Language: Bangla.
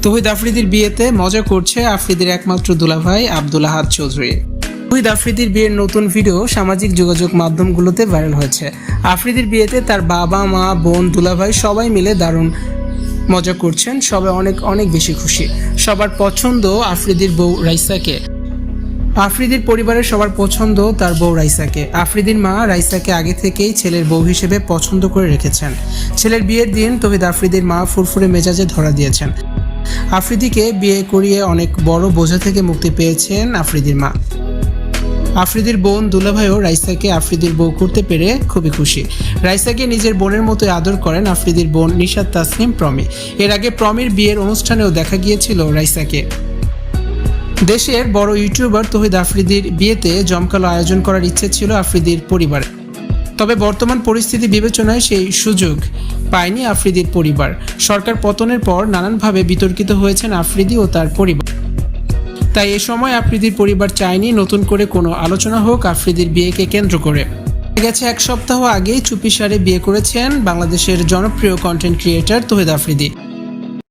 তৌহিদ আফ্রিদির বিয়েতে মজা করছে আফ্রিদির একমাত্র দুলাভাই আব্দুল আহাদ চৌধুরী। তৌহিদ আফ্রিদির বিয়ের নতুন ভিডিও সামাজিক যোগাযোগ মাধ্যমগুলোতে ভাইরাল হয়েছে। আফ্রিদির বিয়েতে তার বাবা, মা, বোন, দুলাভাই সবাই মিলে দারুণ মজা করছেন। সবাই অনেক অনেক বেশি খুশি। সবার পছন্দ আফ্রিদির বউ রাইসাকে। আফ্রিদির পরিবারের সবার পছন্দ তার বউ রাইসাকে। আফ্রিদির মা রাইসাকে আগে থেকেই ছেলের বউ হিসেবে পছন্দ করে রেখেছেন। ছেলের বিয়ের দিন তৌহিদ আফ্রিদির মা ফুরফুরে মেজাজে ধরা দিয়েছেন। আফ্রিদিকে বিয়ে করিয়ে অনেক বড় বোঝা থেকে মুক্তি পেয়েছেন আফ্রিদির মা। আফ্রিদির বোন দুলাভাইও রাইসাকে আফ্রিদির বউ করতে পেরে খুবই খুশি। রাইসাকে নিজের বোনের মতোই আদর করেন আফ্রিদির বোন নিশাত তাসনিম প্রমি। এর আগে প্রমির বিয়ের অনুষ্ঠানেও দেখা গিয়েছিল রাইসাকে। দেশের বড় ইউটিউবার তৌহিদ আফ্রিদির বিয়েতে জমকালো আয়োজন করার ইচ্ছে ছিল আফ্রিদির পরিবার, তবে বর্তমান পরিস্থিতি বিবেচনায় সেই সুযোগ পায়নি আফ্রিদির পরিবার। সরকার পতনের পর নানানভাবে বিতর্কিত হয়েছেন আফ্রিদি ও তার পরিবার। তাই এ সময় আফ্রিদির পরিবার চায়নি নতুন করে কোনো আলোচনা হোক আফ্রিদির বিয়েকে কেন্দ্র করে। গেছে এক সপ্তাহ আগেই চুপিসারে বিয়ে করেছেন বাংলাদেশের জনপ্রিয় কন্টেন্ট ক্রিয়েটর তৌহিদ আফ্রিদি।